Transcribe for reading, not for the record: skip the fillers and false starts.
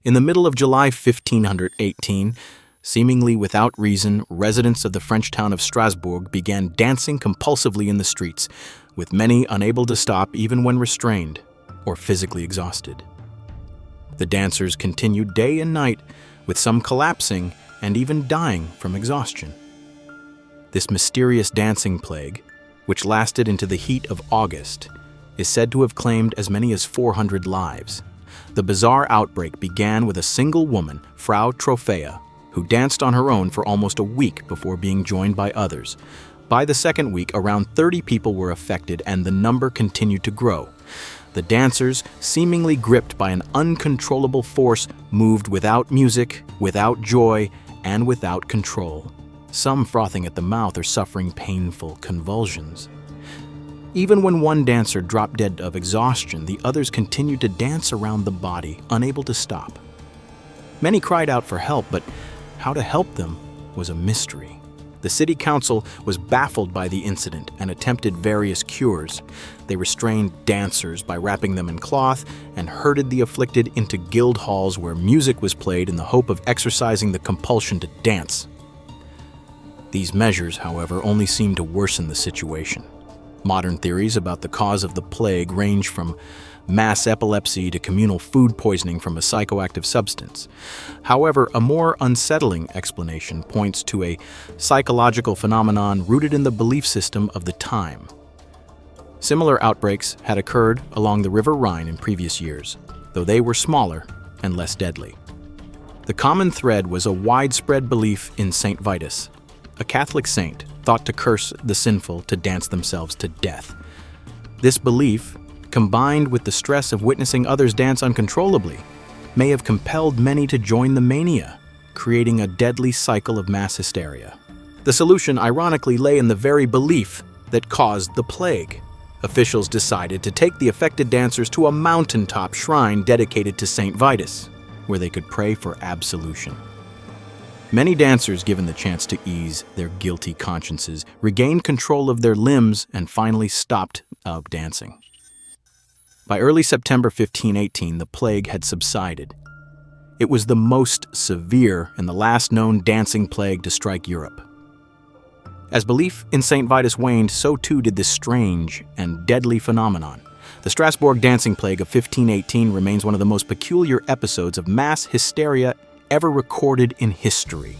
In the middle of July 1518, seemingly without reason, residents of the French town of Strasbourg began dancing compulsively in the streets, with many unable to stop even when restrained or physically exhausted. The dancers continued day and night, with some collapsing and even dying from exhaustion. This mysterious dancing plague, which lasted into the heat of August, is said to have claimed as many as 400 lives. The bizarre outbreak began with a single woman, Frau Troffea, who danced on her own for almost a week before being joined by others. By the second week, around 30 people were affected, and the number continued to grow. The dancers, seemingly gripped by an uncontrollable force, moved without music, without joy, and without control. Some frothing at the mouth or suffering painful convulsions. Even when one dancer dropped dead of exhaustion, the others continued to dance around the body, unable to stop. Many cried out for help, but how to help them was a mystery. The city council was baffled by the incident and attempted various cures. They restrained dancers by wrapping them in cloth and herded the afflicted into guild halls where music was played in the hope of exorcising the compulsion to dance. These measures, however, only seemed to worsen the situation. Modern theories about the cause of the plague range from mass epilepsy to communal food poisoning from a psychoactive substance. However, a more unsettling explanation points to a psychological phenomenon rooted in the belief system of the time. Similar outbreaks had occurred along the River Rhine in previous years, though they were smaller and less deadly. The common thread was a widespread belief in Saint Vitus, a Catholic saint thought to curse the sinful to dance themselves to death. This belief, combined with the stress of witnessing others dance uncontrollably, may have compelled many to join the mania, creating a deadly cycle of mass hysteria. The solution, ironically, lay in the very belief that caused the plague. Officials decided to take the affected dancers to a mountaintop shrine dedicated to Saint Vitus, where they could pray for absolution. Many dancers, given the chance to ease their guilty consciences, regained control of their limbs and finally stopped dancing. By early September 1518, the plague had subsided. It was the most severe and the last known dancing plague to strike Europe. As belief in Saint Vitus waned, so too did this strange and deadly phenomenon. The Strasbourg dancing plague of 1518 remains one of the most peculiar episodes of mass hysteria ever recorded in history.